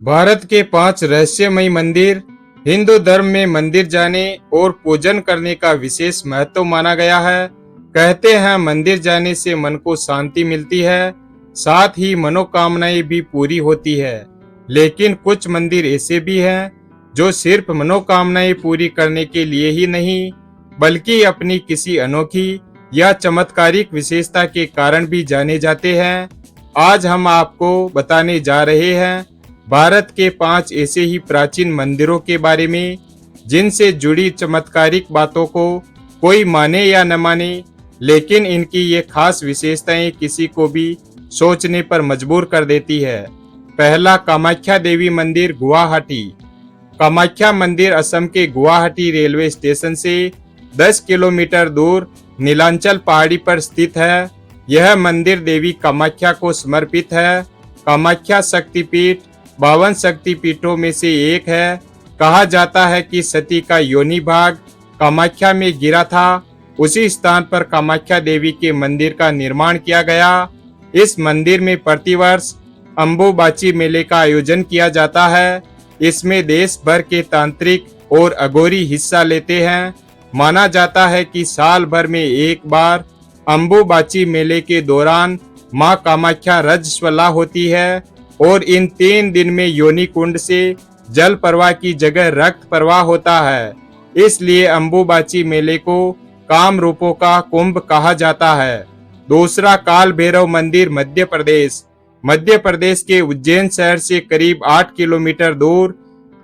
भारत के 5 रहस्यमयी मंदिर। हिंदू धर्म में मंदिर जाने और पूजन करने का विशेष महत्व माना गया है। कहते हैं मंदिर जाने से मन को शांति मिलती है, साथ ही मनोकामनाएं भी पूरी होती है। लेकिन कुछ मंदिर ऐसे भी हैं जो सिर्फ मनोकामनाएं पूरी करने के लिए ही नहीं, बल्कि अपनी किसी अनोखी या चमत्कारिक विशेषता के कारण भी जाने जाते हैं। आज हम आपको बताने जा रहे हैं भारत के 5 ऐसे ही प्राचीन मंदिरों के बारे में, जिनसे जुड़ी चमत्कारिक बातों को कोई माने या न माने, लेकिन इनकी ये खास विशेषताएं किसी को भी सोचने पर मजबूर कर देती है। पहला, कामाख्या देवी मंदिर, गुवाहाटी। कामाख्या मंदिर असम के गुवाहाटी रेलवे स्टेशन से 10 किलोमीटर दूर नीलांचल पहाड़ी पर स्थित है। यह मंदिर देवी कामाख्या को समर्पित है। कामाख्या शक्तिपीठ 52 शक्तिपीठों में से एक है। कहा जाता है कि सती का योनि भाग कामाख्या में गिरा था। उसी स्थान पर कामाख्या देवी के मंदिर का निर्माण किया गया। इस मंदिर में प्रतिवर्ष अंबुबाची मेले का आयोजन किया जाता है। इसमें देश भर के तांत्रिक और अघोरी हिस्सा लेते हैं। माना जाता है कि साल भर में एक बार अंबुबाची मेले के दौरान मां कामाख्या रजस्वला होती है और इन 3 दिन में योनि कुंड से जल प्रवाह की जगह रक्त प्रवाह होता है। इसलिए अंबुबाची मेले को काम रूपों का कुंभ कहा जाता है। दूसरा, काल भैरव मंदिर, मध्य प्रदेश। मध्य प्रदेश के उज्जैन शहर से करीब 8 किलोमीटर दूर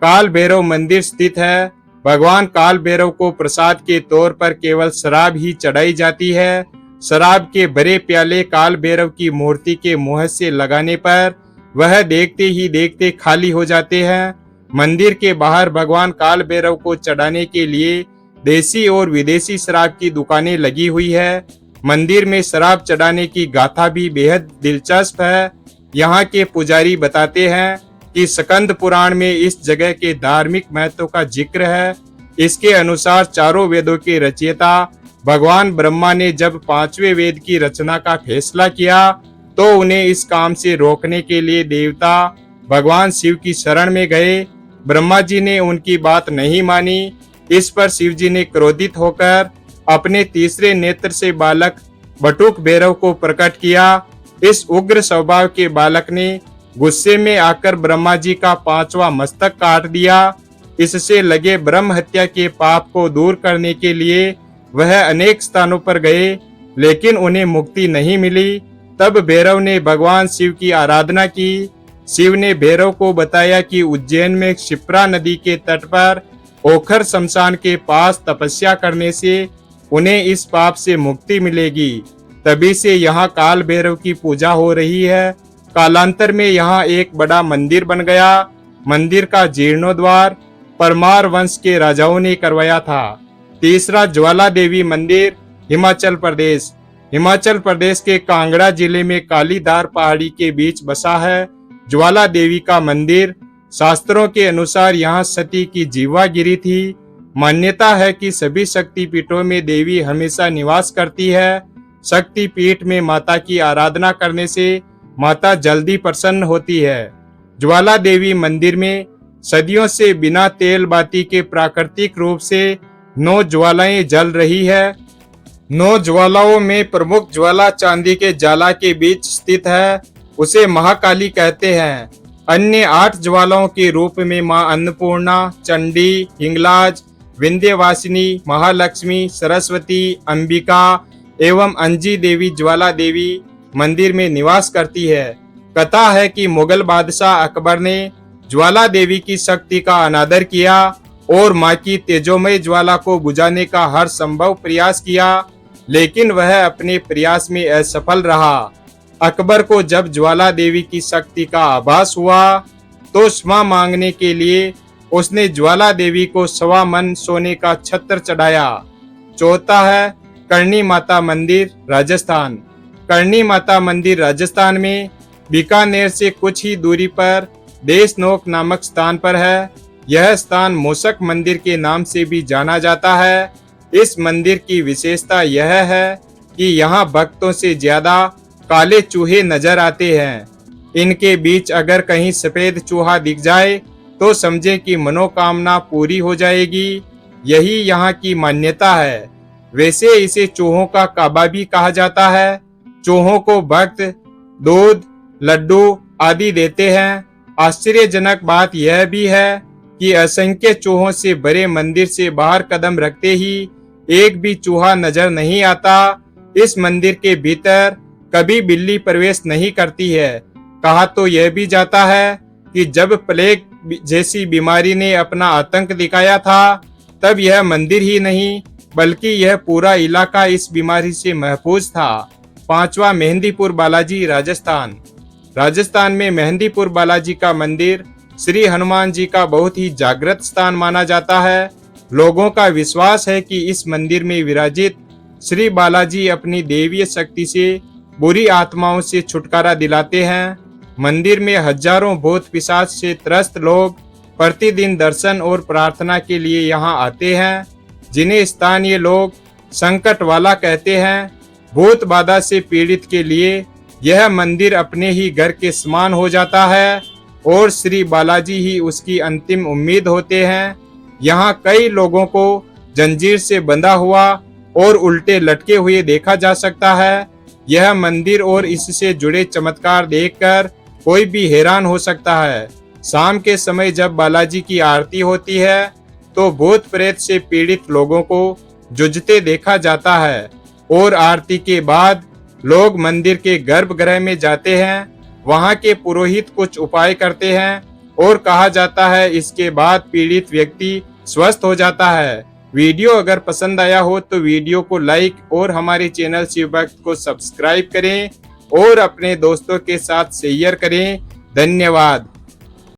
काल भैरव मंदिर स्थित है। भगवान काल भैरव को प्रसाद के तौर पर केवल शराब ही चढ़ाई जाती है। शराब के भरे प्याले काल भैरव की मूर्ति के मुंह से लगाने पर वह देखते ही देखते खाली हो जाते हैं। मंदिर के बाहर भगवान काल भैरव को चढ़ाने के लिए देसी और विदेशी शराब की दुकानें लगी हुई है। मंदिर में शराब चढ़ाने की गाथा भी बेहद दिलचस्प है। यहाँ के पुजारी बताते हैं कि स्कंद पुराण में इस जगह के धार्मिक महत्व का जिक्र है। इसके अनुसार चारों वेदों के रचयिता भगवान ब्रह्मा ने जब 5वें वेद की रचना का फैसला किया तो उन्हें इस काम से रोकने के लिए देवता भगवान शिव की शरण में गए। ब्रह्मा जी ने उनकी बात नहीं मानी। इस पर शिव जी ने क्रोधित होकर अपने तीसरे नेत्र से बालक बटुक भैरव को प्रकट किया। इस उग्र स्वभाव के बालक ने गुस्से में आकर ब्रह्मा जी का 5वां मस्तक काट दिया। इससे लगे ब्रह्म हत्या के पाप को दूर करने के लिए वह अनेक स्थानों पर गए, लेकिन उन्हें मुक्ति नहीं मिली। तब भैरव ने भगवान शिव की आराधना की। शिव ने भैरव को बताया कि उज्जैन में क्षिप्रा नदी के तट पर ओखर शमशान के पास तपस्या करने से उन्हें इस पाप से मुक्ति मिलेगी। तभी से यहाँ काल भैरव की पूजा हो रही है। कालांतर में यहाँ एक बड़ा मंदिर बन गया। मंदिर का जीर्णोद्धार परमार वंश के राजाओं ने करवाया था। तीसरा, ज्वाला देवी मंदिर, हिमाचल प्रदेश। हिमाचल प्रदेश के कांगड़ा जिले में कालीधार पहाड़ी के बीच बसा है ज्वाला देवी का मंदिर। शास्त्रों के अनुसार यहाँ सती की जीवा गिरी थी। मान्यता है कि सभी शक्तिपीठों में देवी हमेशा निवास करती है। शक्तिपीठ में माता की आराधना करने से माता जल्दी प्रसन्न होती है। ज्वाला देवी मंदिर में सदियों से बिना तेल बाती के प्राकृतिक रूप से 9 ज्वालाएं जल रही है। 9 ज्वालाओं में प्रमुख ज्वाला चांदी के जाला के बीच स्थित है। उसे महाकाली कहते हैं। अन्य 8 ज्वालाओं के रूप में मां अन्नपूर्णा, चंडी, हिंगलाज, विंध्यवासिनी, महालक्ष्मी, सरस्वती, अंबिका एवं अंजी देवी ज्वाला देवी मंदिर में निवास करती है। कथा है कि मुगल बादशाह अकबर ने ज्वाला देवी की शक्ति का अनादर किया और मां की तेजोमय ज्वाला को बुझाने का हर संभव प्रयास किया, लेकिन वह अपने प्रयास में असफल रहा। अकबर को जब ज्वाला देवी की शक्ति का आभास हुआ तो क्षमा मांगने के लिए उसने ज्वाला देवी को 1.25 मन सोने का छत्र चढ़ाया। चौथा है करणी माता मंदिर, राजस्थान। करणी माता मंदिर राजस्थान में बीकानेर से कुछ ही दूरी पर देशनोक नामक स्थान पर है। यह स्थान मूषक मंदिर के नाम से भी जाना जाता है। इस मंदिर की विशेषता यह है कि यहाँ भक्तों से ज्यादा काले चूहे नजर आते हैं। इनके बीच अगर कहीं सफेद चूहा दिख जाए तो समझे कि मनोकामना पूरी हो जाएगी। यही यहाँ की मान्यता है। वैसे इसे चूहों का काबा भी कहा जाता है। चूहों को भक्त दूध, लड्डू आदि देते हैं। आश्चर्यजनक बात यह भी है कि असंख्य चूहों से भरे मंदिर से बाहर कदम रखते ही एक भी चूहा नजर नहीं आता। इस मंदिर के भीतर कभी बिल्ली प्रवेश नहीं करती है। कहा तो यह भी जाता है कि जब प्लेग जैसी बीमारी ने अपना आतंक दिखाया था तब यह मंदिर ही नहीं बल्कि यह पूरा इलाका इस बीमारी से महफूज था। पांचवा, मेहंदीपुर बालाजी, राजस्थान। राजस्थान में मेहंदीपुर बालाजी का मंदिर श्री हनुमान जी का बहुत ही जागृत स्थान माना जाता है। लोगों का विश्वास है कि इस मंदिर में विराजित श्री बालाजी अपनी दैवीय शक्ति से बुरी आत्माओं से छुटकारा दिलाते हैं। मंदिर में हजारों भूत पिशाच से त्रस्त लोग प्रतिदिन दर्शन और प्रार्थना के लिए यहाँ आते हैं, जिन्हें स्थानीय लोग संकट वाला कहते हैं। भूत बाधा से पीड़ित के लिए यह मंदिर अपने ही घर के समान हो जाता है और श्री बालाजी ही उसकी अंतिम उम्मीद होते हैं। यहाँ कई लोगों को जंजीर से बंधा हुआ और उल्टे लटके हुए देखा जा सकता है। यह मंदिर और इससे जुड़े चमत्कार देखकर कोई भी हैरान हो सकता है। शाम के समय जब बालाजी की आरती होती है तो भूत प्रेत से पीड़ित लोगों को जूझते देखा जाता है और आरती के बाद लोग मंदिर के गर्भगृह में जाते हैं। वहां के पुरोहित कुछ उपाय करते हैं और कहा जाता है इसके बाद पीड़ित व्यक्ति स्वस्थ हो जाता है। वीडियो अगर पसंद आया हो तो वीडियो को लाइक और हमारे चैनल शिव भक्त को सब्सक्राइब करें और अपने दोस्तों के साथ शेयर करें। धन्यवाद।